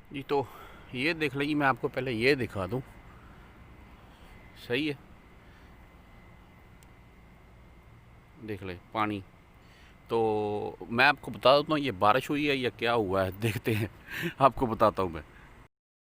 जी। तो ये देख लीजिए, मैं आपको पहले ये दिखा दूं। सही है, देख ले पानी। तो मैं आपको बता देता हूँ ये बारिश हुई है या क्या हुआ है, देखते हैं। आपको बताता हूँ मैं।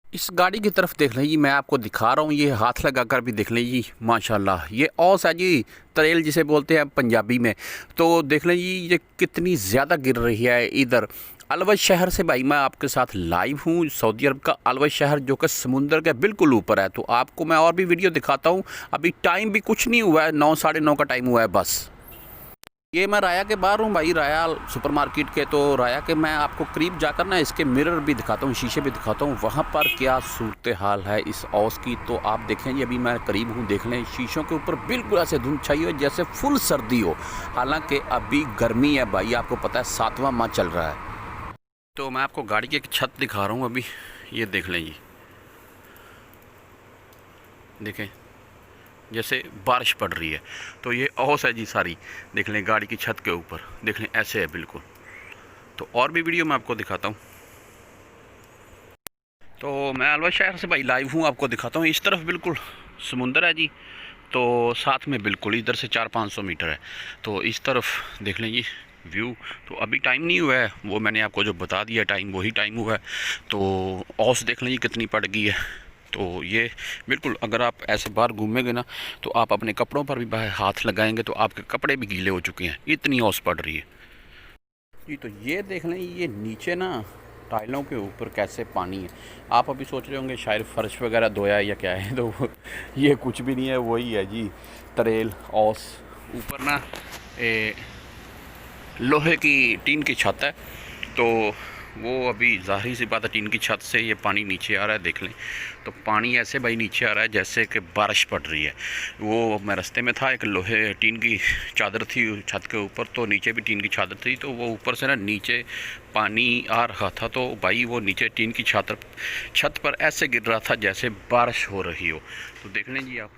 इस गाड़ी की तरफ देख लीजिए, मैं आपको दिखा रहा हूँ, ये हाथ लगा कर भी देख लीजिए। माशाल्लाह, ये औस है जी, तरेल जिसे बोलते हैं पंजाबी में। तो देख लीजिए ये कितनी ज़्यादा गिर रही है इधर अलवद शहर से। भाई मैं आपके साथ लाइव हूँ, सऊदी अरब का अलवद शहर जो कि समुंदर के बिल्कुल ऊपर है। तो आपको मैं और भी वीडियो दिखाता हूँ। अभी टाइम भी कुछ नहीं हुआ है, 9 साढ़े 9 का टाइम हुआ है बस। ये मैं राया के बाहर हूँ भाई, राया सुपरमार्केट के। तो राया के मैं आपको करीब जाकर ना इसके मिरर भी दिखाता हूँ, शीशे भी दिखाता हूँ, वहाँ पर क्या सूरत हाल है इस औस की। तो आप देखें जी, अभी मैं करीब हूँ, देख लें शीशों के ऊपर बिल्कुल ऐसे धुंध छाई हो जैसे फुल सर्दी हो। हालांकि अभी गर्मी है भाई, आपको पता है 7वां माह चल रहा है। तो मैं आपको गाड़ी की एक छत दिखा रहा हूँ अभी, ये देख लें जी। देखें जैसे बारिश पड़ रही है। तो ये ओस है जी सारी, देख लें गाड़ी की छत के ऊपर, देख लें ऐसे है बिल्कुल। तो और भी वीडियो मैं आपको दिखाता हूँ। तो मैं अलवर शहर से भाई लाइव हूँ, आपको दिखाता हूँ। इस तरफ बिल्कुल समुंदर है जी, तो साथ में बिल्कुल इधर से 400-500 मीटर है। तो इस तरफ देख लें जी व्यू। तो अभी टाइम नहीं हुआ है, वो मैंने आपको जो बता दिया टाइम वही टाइम हुआ है। तो औस देख लें जी कितनी पड़ गई है। तो ये बिल्कुल, अगर आप ऐसे बाहर घूमेंगे ना तो आप अपने कपड़ों पर भी बाहर हाथ लगाएंगे तो आपके कपड़े भी गीले हो चुके हैं, इतनी औस पड़ रही है जी। तो ये देख लें, ये नीचे ना टाइलों के ऊपर कैसे पानी है। आप अभी सोच रहे होंगे शायद फर्श वगैरह धोया है या क्या है, तो ये कुछ भी नहीं है, वही है जी तरेल औस। ऊपर ना लोहे की टीन की छत है। तो वो अभी ज़ाहिर सी बात है, टीन की छत से ये पानी नीचे आ रहा है, देख लें। तो पानी ऐसे भाई नीचे आ रहा है जैसे कि बारिश पड़ रही है। वो मैं रास्ते में था, एक लोहे टीन की चादर थी छत के ऊपर, तो नीचे भी टीन की चादर थी। तो वो ऊपर से ना नीचे पानी आ रहा था, तो भाई वो नीचे टीन की छत पर ऐसे गिर रहा था जैसे बारिश हो रही हो। तो देख लें जी आप।